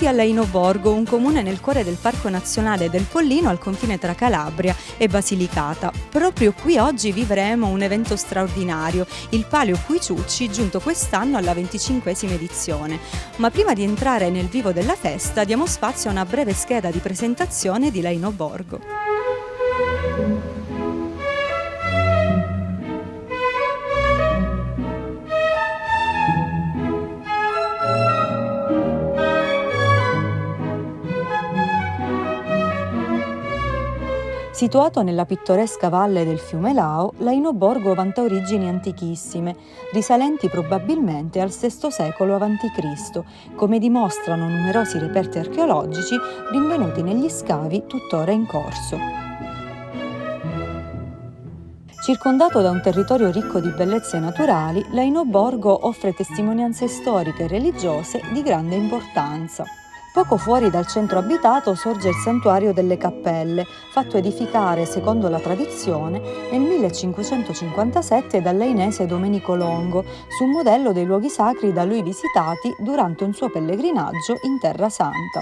Benvenuti a Lainoborgo, un comune nel cuore del Parco Nazionale del Pollino al confine tra Calabria e Basilicata. Proprio qui oggi vivremo un evento straordinario, il Palio Cuiciucci, giunto quest'anno alla 25esima edizione. Ma prima di entrare nel vivo della festa diamo spazio a una breve scheda di presentazione di Lainoborgo. Situato nella pittoresca valle del fiume Lao, Lainoborgo vanta origini antichissime, risalenti probabilmente al VI secolo a.C., come dimostrano numerosi reperti archeologici rinvenuti negli scavi tuttora in corso. Circondato da un territorio ricco di bellezze naturali, Lainoborgo offre testimonianze storiche e religiose di grande importanza. Poco fuori dal centro abitato sorge il Santuario delle Cappelle, fatto edificare, secondo la tradizione, nel 1557 dall'einese Domenico Longo, su un modello dei luoghi sacri da lui visitati durante un suo pellegrinaggio in Terra Santa.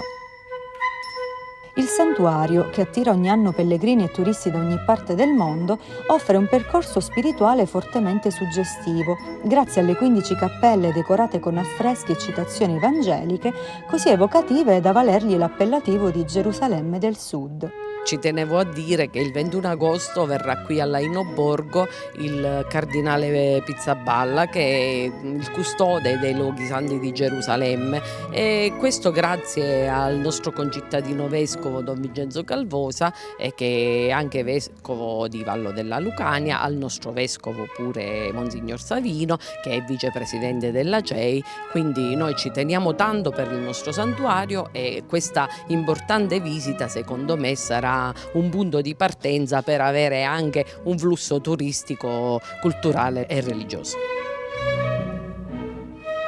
Il santuario, che attira ogni anno pellegrini e turisti da ogni parte del mondo, offre un percorso spirituale fortemente suggestivo, grazie alle 15 cappelle decorate con affreschi e citazioni evangeliche, così evocative da valergli l'appellativo di Gerusalemme del Sud. Ci tenevo a dire che il 21 agosto verrà qui a Lainoborgo il cardinale Pizzaballa, che è il custode dei luoghi santi di Gerusalemme, e questo grazie al nostro concittadino vescovo Don Vincenzo Calvosa, che è anche vescovo di Vallo della Lucania, al nostro vescovo pure Monsignor Savino, che è vicepresidente della CEI. Quindi noi ci teniamo tanto per il nostro santuario e questa importante visita secondo me sarà un punto di partenza per avere anche un flusso turistico, culturale e religioso.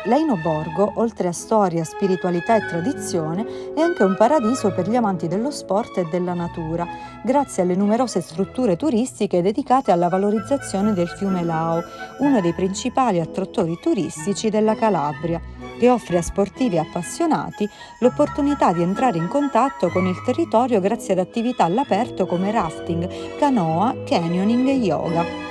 Lainoborgo, oltre a storia, spiritualità e tradizione, è anche un paradiso per gli amanti dello sport e della natura, grazie alle numerose strutture turistiche dedicate alla valorizzazione del fiume Lao, uno dei principali attrattori turistici della Calabria, che offre a sportivi e appassionati l'opportunità di entrare in contatto con il territorio grazie ad attività all'aperto come rafting, canoa, canyoning e yoga.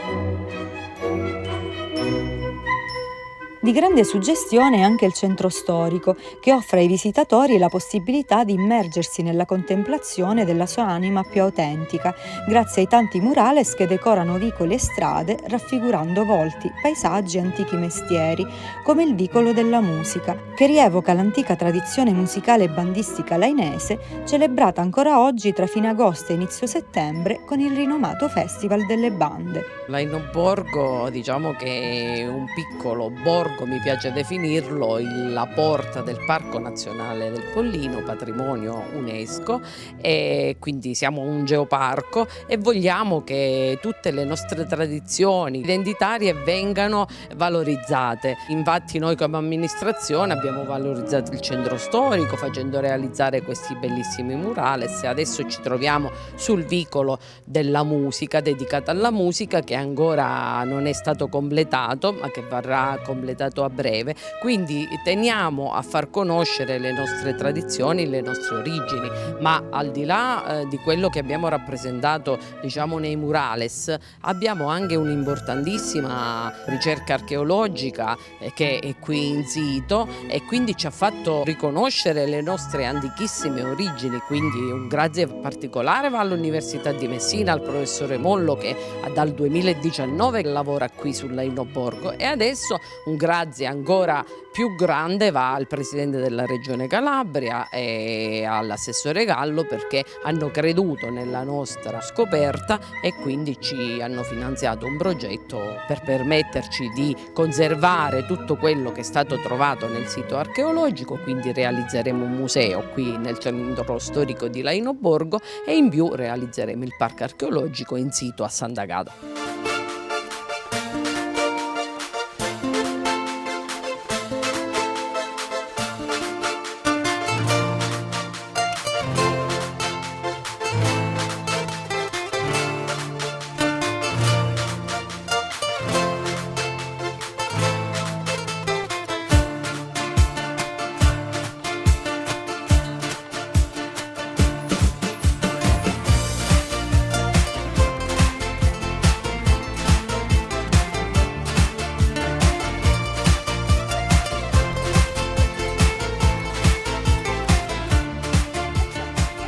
Di grande suggestione è anche il centro storico, che offre ai visitatori la possibilità di immergersi nella contemplazione della sua anima più autentica, grazie ai tanti murales che decorano vicoli e strade, raffigurando volti, paesaggi e antichi mestieri, come il Vicolo della Musica, che rievoca l'antica tradizione musicale e bandistica lainese, celebrata ancora oggi tra fine agosto e inizio settembre con il rinomato Festival delle Bande. Lainoborgo, diciamo che è un piccolo borgo, mi piace definirlo, la porta del Parco Nazionale del Pollino, patrimonio UNESCO, e quindi siamo un geoparco e vogliamo che tutte le nostre tradizioni identitarie vengano valorizzate. Infatti noi come amministrazione abbiamo valorizzato il centro storico facendo realizzare questi bellissimi murales e adesso ci troviamo sul Vicolo della Musica, dedicato alla musica, che ancora non è stato completato ma che verrà completato a breve, quindi teniamo a far conoscere le nostre tradizioni, le nostre origini, ma al di là di quello che abbiamo rappresentato diciamo nei murales, abbiamo anche un'importantissima ricerca archeologica che è qui in sito e quindi ci ha fatto riconoscere le nostre antichissime origini, quindi un grazie particolare va all'Università di Messina, al professore Mollo che dal 2019 lavora qui sul Lainoborgo, e adesso un grazie ancora più grande va al Presidente della Regione Calabria e all'assessore Gallo, perché hanno creduto nella nostra scoperta e quindi ci hanno finanziato un progetto per permetterci di conservare tutto quello che è stato trovato nel sito archeologico. Quindi realizzeremo un museo qui nel centro storico di Lainoborgo e in più realizzeremo il parco archeologico in sito a Sant'Agata.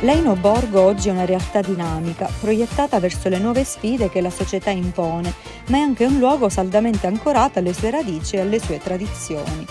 L'Aino Borgo oggi è una realtà dinamica, proiettata verso le nuove sfide che la società impone, ma è anche un luogo saldamente ancorato alle sue radici e alle sue tradizioni.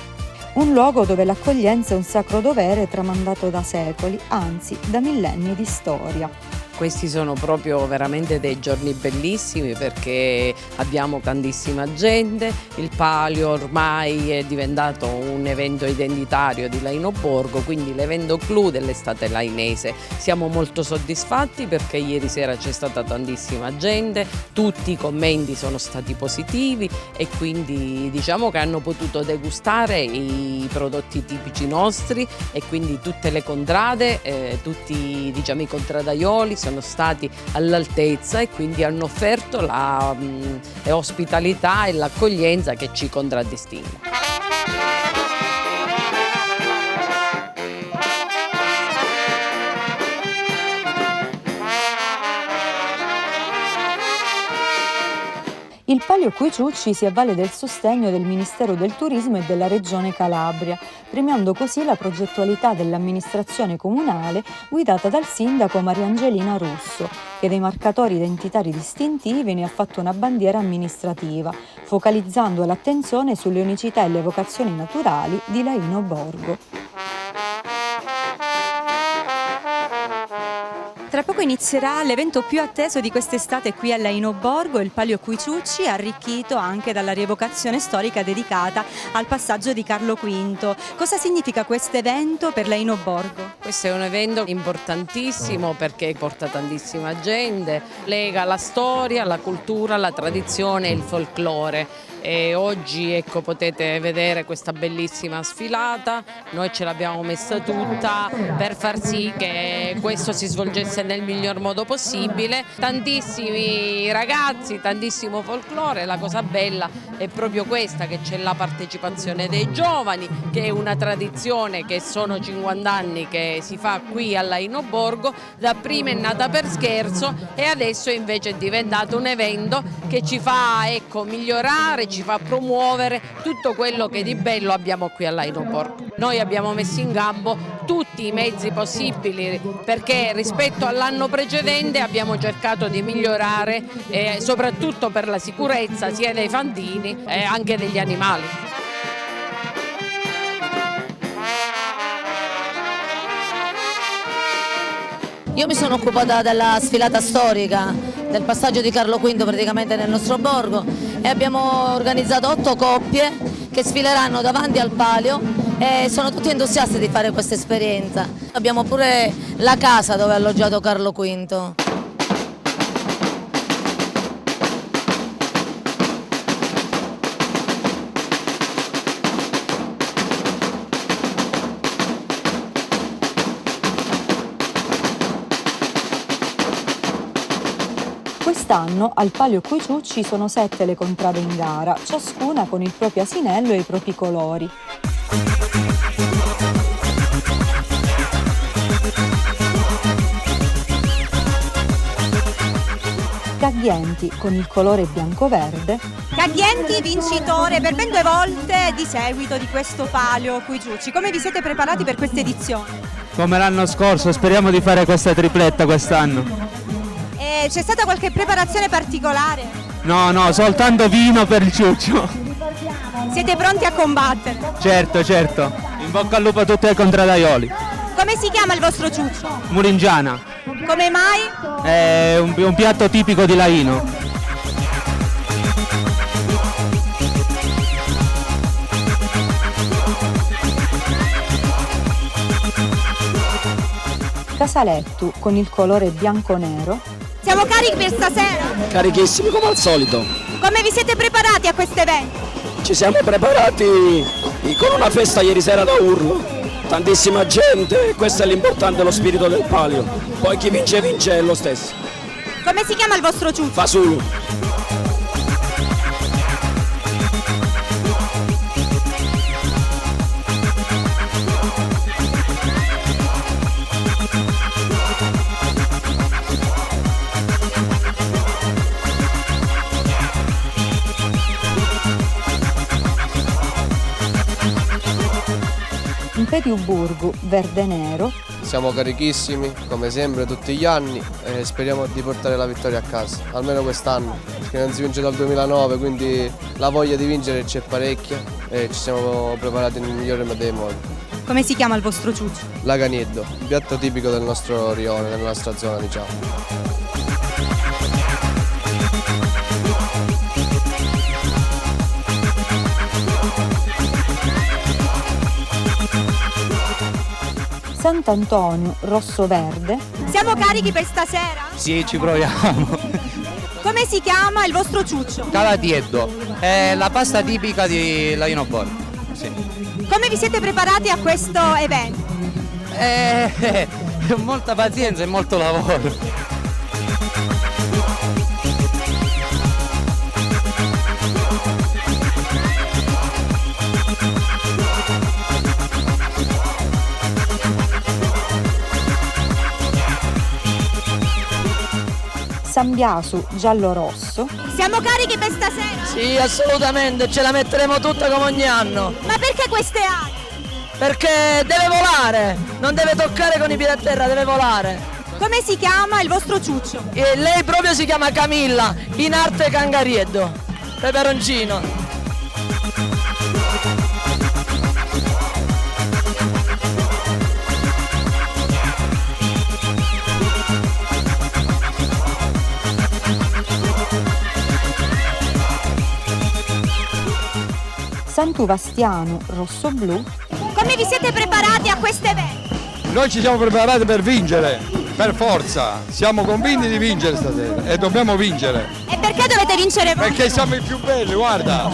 Un luogo dove l'accoglienza è un sacro dovere tramandato da secoli, anzi da millenni di storia. Questi sono proprio veramente dei giorni bellissimi perché abbiamo tantissima gente, il Palio ormai è diventato un evento identitario di Laino Borgo, quindi l'evento clou dell'estate lainese. Siamo molto soddisfatti perché ieri sera c'è stata tantissima gente, tutti i commenti sono stati positivi e quindi diciamo che hanno potuto degustare i prodotti tipici nostri e quindi tutte le contrade, tutti diciamo, i contradaioli sono stati all'altezza e quindi hanno offerto la ospitalità e l'accoglienza che ci contraddistingue. Il Palio Cuiciucci si avvale del sostegno del Ministero del Turismo e della Regione Calabria, premiando così la progettualità dell'amministrazione comunale guidata dal sindaco Mariangelina Russo, che dei marcatori identitari distintivi ne ha fatto una bandiera amministrativa, focalizzando l'attenzione sulle unicità e le vocazioni naturali di Laino Borgo. Tra poco inizierà l'evento più atteso di quest'estate qui a Laino Borgo, il Palio Cuiciucci, arricchito anche dalla rievocazione storica dedicata al passaggio di Carlo V. Cosa significa questo evento per Laino Borgo? Questo è un evento importantissimo perché porta tantissima gente, lega la storia, la cultura, la tradizione e il folklore. E oggi ecco, potete vedere questa bellissima sfilata, noi ce l'abbiamo messa tutta per far sì che questo si svolgesse nel miglior modo possibile. Tantissimi ragazzi, tantissimo folklore, la cosa bella è proprio questa, che c'è la partecipazione dei giovani, che è una tradizione che sono 50 anni che si fa qui a Laino Borgo, dapprima è nata per scherzo e adesso invece è diventato un evento che ci fa ecco, migliorare, ci fa promuovere tutto quello che di bello abbiamo qui a Laino Borgo. Noi abbiamo messo in campo tutti i mezzi possibili perché rispetto all'anno precedente abbiamo cercato di migliorare soprattutto per la sicurezza sia dei fantini e anche degli animali. Io mi sono occupata della sfilata storica, del passaggio di Carlo V praticamente nel nostro borgo e abbiamo organizzato 8 coppie che sfileranno davanti al palio e sono tutti entusiasti di fare questa esperienza. Abbiamo pure la casa dove ha alloggiato Carlo V. Quest'anno al Palio Cuiciucci sono 7 le contrade in gara, ciascuna con il proprio asinello e i propri colori. Caghienti con il colore bianco-verde. Caghienti vincitore per ben 2 volte di seguito di questo Palio Cuiciucci. Come vi siete preparati per questa edizione? Come l'anno scorso, speriamo di fare questa tripletta quest'anno. C'è stata qualche preparazione particolare? No, soltanto vino per il ciuccio. Siete pronti a combattere? Certo. In bocca al lupo a tutti i contradaioli. Come si chiama il vostro ciuccio? Muringiana. Come mai? È un piatto tipico di Laino. Casaletto con il colore bianco-nero. Siamo carichi per stasera? Carichissimi come al solito. Come vi siete preparati a questo evento? Ci siamo preparati con una festa ieri sera da urlo. Tantissima gente, questo è l'importante, lo spirito del palio. Poi chi vince è lo stesso. Come si chiama il vostro ciuccio? Fasulu. Imperiu Burgu verde-nero. Siamo carichissimi, come sempre, tutti gli anni e speriamo di portare la vittoria a casa, almeno quest'anno, perché non si vince dal 2009, quindi la voglia di vincere c'è parecchia e ci siamo preparati nel migliore dei modi. Come si chiama il vostro ciuccio? L'aganieddo, un piatto tipico del nostro rione, della nostra zona, diciamo. Sant'Antonio rosso-verde. Siamo carichi per stasera? Sì, ci proviamo. Come si chiama il vostro ciuccio? Calatieddo, è la pasta tipica di Laino Borgo. Sì. Come vi siete preparati a questo evento? Molta pazienza e molto lavoro. San Biasu giallo-rosso. Siamo carichi per stasera? Sì, assolutamente, ce la metteremo tutta come ogni anno. Ma perché queste ali? Perché deve volare, non deve toccare con i piedi a terra, deve volare. Come si chiama il vostro ciuccio? E lei proprio si chiama Camilla, in arte Cangarieddo, peperoncino. Sant'Uvastiano rosso-blu. Come vi siete preparati a questo evento? Noi ci siamo preparati per vincere, per forza, siamo convinti di vincere stasera e dobbiamo vincere. E perché dovete vincere voi? Perché siamo i più belli, guarda,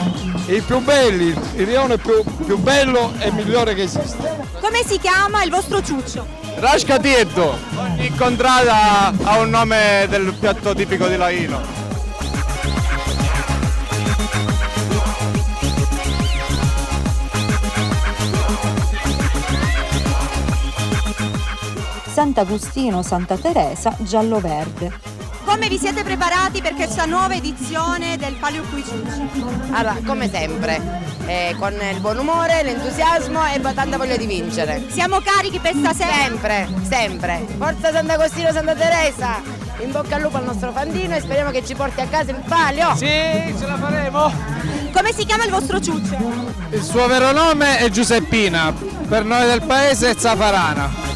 i più belli, il rione più bello e migliore che esiste. Come si chiama il vostro ciuccio? Rascatieddo, ogni contrada ha un nome del piatto tipico di Laino. Sant'Agustino Santa Teresa giallo-verde. Come vi siete preparati per questa nuova edizione del Palio Qui Ciucci? Allora, come sempre, con il buon umore, l'entusiasmo e tanta voglia di vincere. Siamo carichi per stasera? Sempre, sempre. Forza Sant'Agostino, Santa Teresa! In bocca al lupo al nostro Fandino e speriamo che ci porti a casa il palio! Sì, ce la faremo! Come si chiama il vostro ciuccio? Il suo vero nome è Giuseppina, per noi del paese è Zafarana.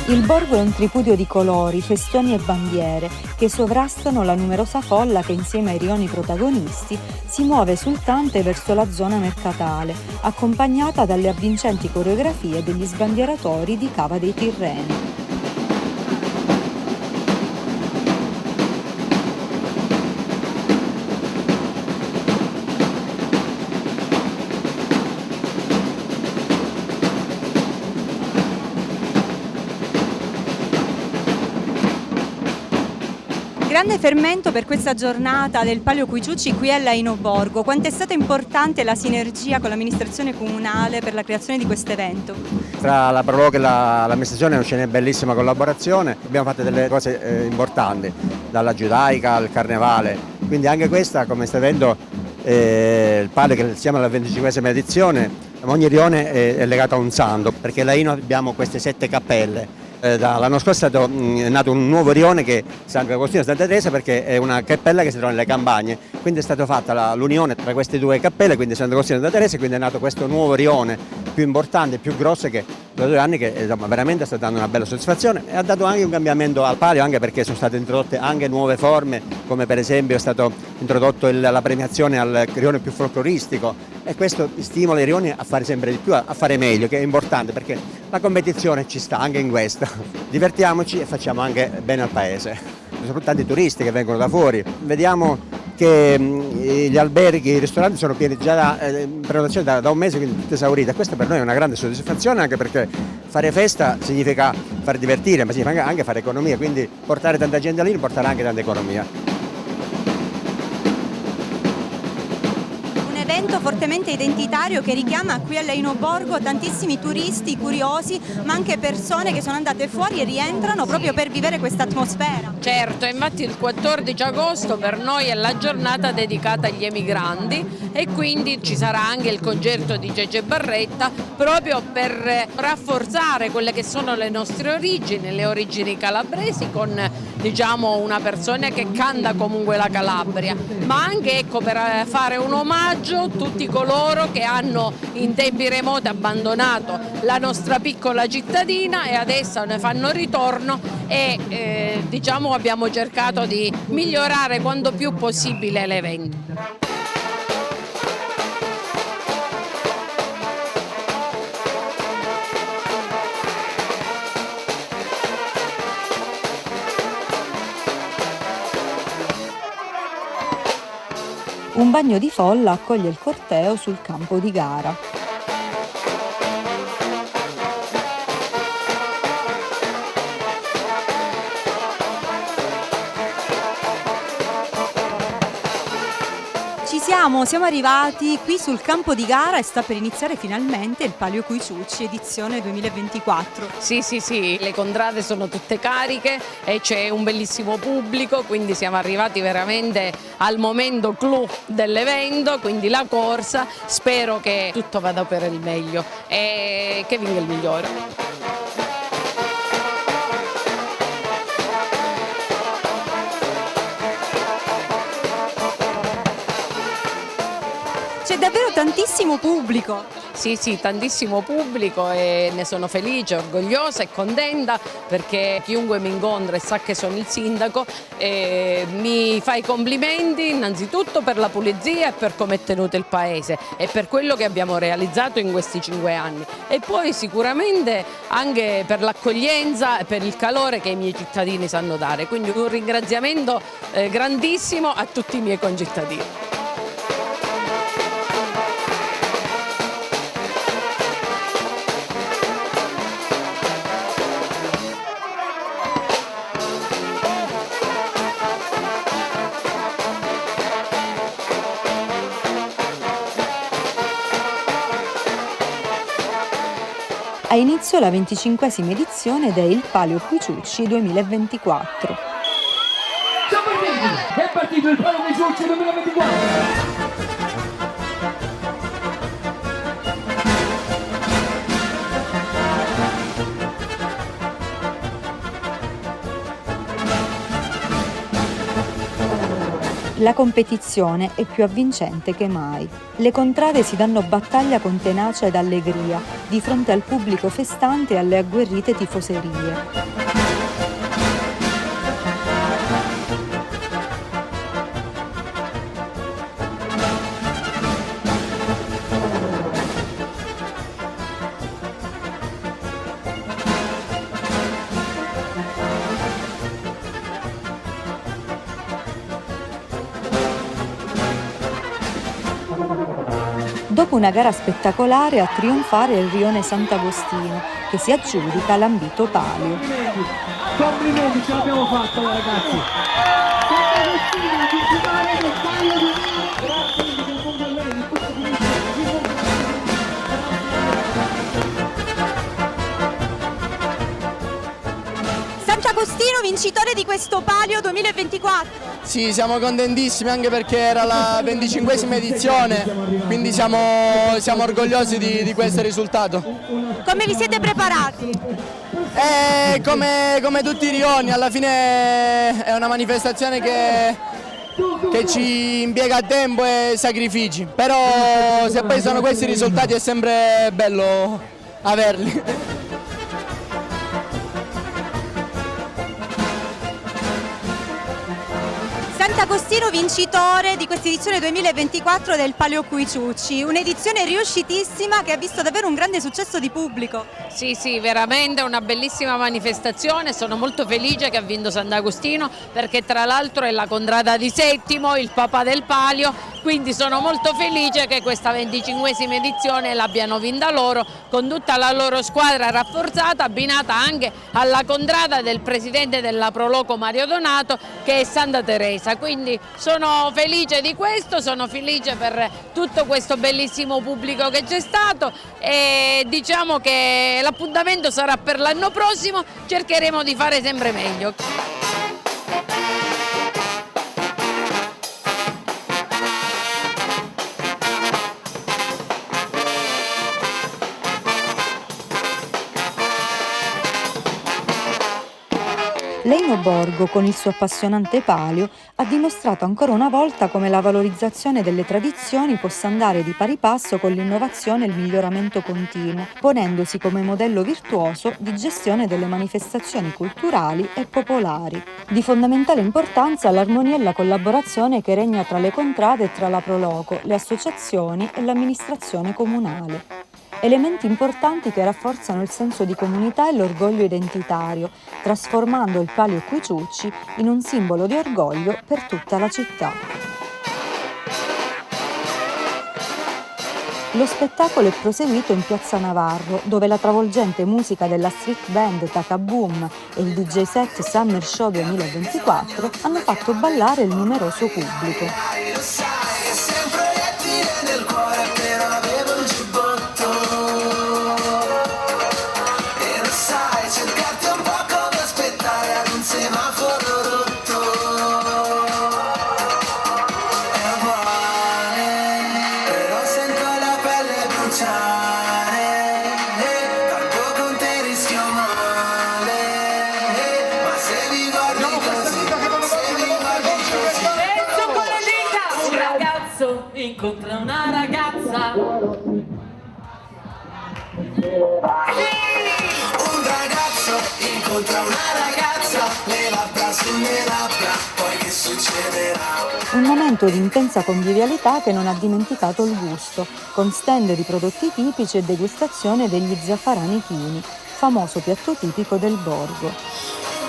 Il borgo è un tripudio di colori, festoni e bandiere che sovrastano la numerosa folla che insieme ai rioni protagonisti si muove esultante verso la zona mercatale, accompagnata dalle avvincenti coreografie degli sbandieratori di Cava dei Tirreni. Grande fermento per questa giornata del Palio Qui Ciucci qui a Laino Borgo. Quanto è stata importante la sinergia con l'amministrazione comunale per la creazione di questo evento? Tra la Prologa e l'amministrazione c'è una bellissima collaborazione, abbiamo fatto delle cose importanti, dalla giudaica al carnevale, quindi anche questa come sta avendo il Palio che siamo alla 25esima edizione, ogni rione è legato a un santo, perché a Laino abbiamo queste 7 cappelle. L'anno scorso è nato un nuovo rione che è Sant'Agostino e Santa Teresa perché è una cappella che si trova nelle campagne, quindi è stata fatta l'unione tra queste due cappelle, quindi Sant'Agostino e Santa Teresa, e quindi è nato questo nuovo rione più importante, più grosso, che da 2 anni che insomma, veramente sta dando una bella soddisfazione e ha dato anche un cambiamento al Palio, anche perché sono state introdotte anche nuove forme, come per esempio è stato introdotto la premiazione al rione più folcloristico, e questo stimola i rioni a fare sempre di più, a fare meglio, che è importante perché la competizione ci sta anche in questo. Divertiamoci e facciamo anche bene al paese. Sono tanti turisti che vengono da fuori. Vediamo che gli alberghi, i ristoranti sono pieni già da prenotazione da un mese, quindi tutte esaurite. Questa per noi è una grande soddisfazione, anche perché fare festa significa far divertire, ma significa anche fare economia, quindi portare tanta gente lì portare anche tanta economia. evento fortemente identitario che richiama qui all'Aino Borgo tantissimi turisti curiosi, ma anche persone che sono andate fuori e rientrano proprio per vivere questa atmosfera. Certo, infatti il 14 agosto per noi è la giornata dedicata agli emigranti e quindi ci sarà anche il concerto di Gege Barretta proprio per rafforzare quelle che sono le nostre origini, le origini calabresi, con diciamo una persona che canta comunque la Calabria, ma anche ecco, per fare un omaggio a tutti coloro che hanno in tempi remoti abbandonato la nostra piccola cittadina e adesso ne fanno ritorno e diciamo abbiamo cercato di migliorare quanto più possibile l'evento. Un bagno di folla accoglie il corteo sul campo di gara. Siamo arrivati qui sul campo di gara e sta per iniziare finalmente il Palio Cuiciucci edizione 2024. Sì, le contrade sono tutte cariche e c'è un bellissimo pubblico, quindi siamo arrivati veramente al momento clou dell'evento, quindi la corsa. Spero che tutto vada per il meglio e che vinca il migliore. C'è davvero tantissimo pubblico. Sì, tantissimo pubblico e ne sono felice, orgogliosa e contenta perché chiunque mi incontra e sa che sono il sindaco mi fa i complimenti innanzitutto per la pulizia e per come è tenuto il paese e per quello che abbiamo realizzato in questi 5 anni e poi sicuramente anche per l'accoglienza e per il calore che i miei cittadini sanno dare, quindi un ringraziamento grandissimo a tutti i miei concittadini. Ha inizio la 25esima edizione del Palio Cuiciucci 2024. Siamo partiti! È partito il Palio Cuiciucci 2024! La competizione è più avvincente che mai. Le contrade si danno battaglia con tenacia ed allegria di fronte al pubblico festante e alle agguerrite tifoserie. Dopo una gara spettacolare a trionfare il rione Sant'Agostino, che si aggiudica l'ambito palio. Complimenti, ce l'abbiamo fatta ragazzi! Sant'Agostino, titolare del Palio di Sant'Agostino vincitore di questo Palio 2024. Sì, siamo contentissimi anche perché era la 25esima edizione, quindi siamo orgogliosi di questo risultato. Come vi siete preparati? Come tutti i rioni, alla fine è una manifestazione che ci impiega tempo e sacrifici, però se poi sono questi risultati è sempre bello averli. Sant'Agostino vincitore di questa edizione 2024 del Palio Cuiciucci, un'edizione riuscitissima che ha visto davvero un grande successo di pubblico. Sì, veramente una bellissima manifestazione, sono molto felice che ha vinto Sant'Agostino perché tra l'altro è la contrada di Settimo, il papà del Palio, quindi sono molto felice che questa 25esima edizione l'abbiano vinta loro, con tutta la loro squadra rafforzata, abbinata anche alla contrada del presidente della Proloco Mario Donato, che è Santa Teresa. Quindi sono felice di questo, sono felice per tutto questo bellissimo pubblico che c'è stato e diciamo che l'appuntamento sarà per l'anno prossimo, cercheremo di fare sempre meglio. L'Eino Borgo, con il suo appassionante palio, ha dimostrato ancora una volta come la valorizzazione delle tradizioni possa andare di pari passo con l'innovazione e il miglioramento continuo, ponendosi come modello virtuoso di gestione delle manifestazioni culturali e popolari. Di fondamentale importanza l'armonia e la collaborazione che regna tra le contrade e tra la Proloco, le associazioni e l'amministrazione comunale. Elementi importanti che rafforzano il senso di comunità e l'orgoglio identitario, trasformando il Palio Cuciucci in un simbolo di orgoglio per tutta la città. Lo spettacolo è proseguito in Piazza Navarro, dove la travolgente musica della street band Takaboom e il DJ set Summer Show 2024 hanno fatto ballare il numeroso pubblico. Incontra una ragazza. Un ragazzo incontra una ragazza, le labbra sulle labbra, poi che succederà? Un momento di intensa convivialità che non ha dimenticato il gusto, con stand di prodotti tipici e degustazione degli zaffarani chini, famoso piatto tipico del borgo. Un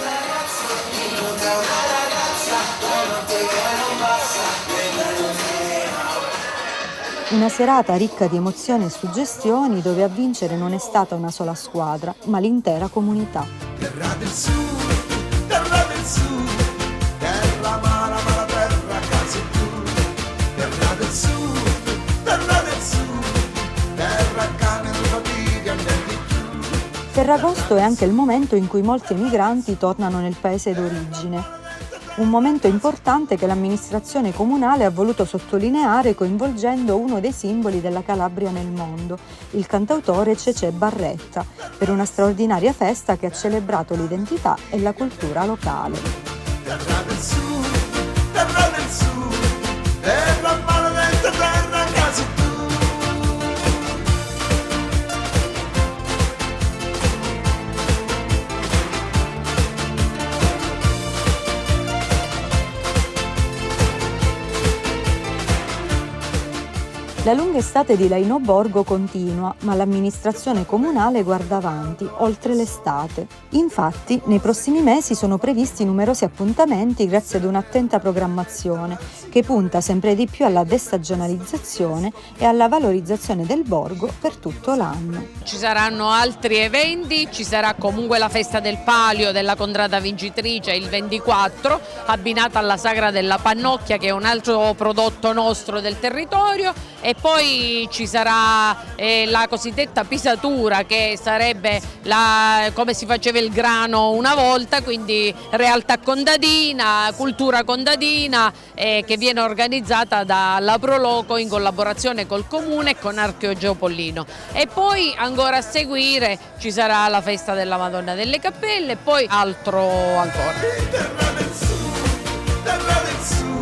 ragazzo incontra una ragazza, la notte che non passa. Una serata ricca di emozioni e suggestioni dove a vincere non è stata una sola squadra, ma l'intera comunità. Terra del sud, terra mala, mala terra, casa tu. Terra del sud, terra cane, famiglia, andiamo tu. Ferragosto è anche il momento in cui molti emigranti tornano nel paese d'origine. Un momento importante che l'amministrazione comunale ha voluto sottolineare coinvolgendo uno dei simboli della Calabria nel mondo, il cantautore Cecè Barretta, per una straordinaria festa che ha celebrato l'identità e la cultura locale. Terra del sud, terra maledetta, terra casa tu. La lunga estate di Laino Borgo continua, ma l'amministrazione comunale guarda avanti, oltre l'estate. Infatti, nei prossimi mesi sono previsti numerosi appuntamenti grazie ad un'attenta programmazione che punta sempre di più alla destagionalizzazione e alla valorizzazione del borgo per tutto l'anno. Ci saranno altri eventi, ci sarà comunque la festa del Palio della contrada vincitrice il 24, abbinata alla Sagra della Pannocchia, che è un altro prodotto nostro del territorio, e poi ci sarà la cosiddetta pisatura, che sarebbe come si faceva il grano una volta, quindi realtà contadina, cultura contadina, che viene organizzata dalla Proloco in collaborazione col Comune e con Archeogeo Pollino. E poi ancora a seguire ci sarà la festa della Madonna delle Cappelle e poi altro ancora. Terra del sud,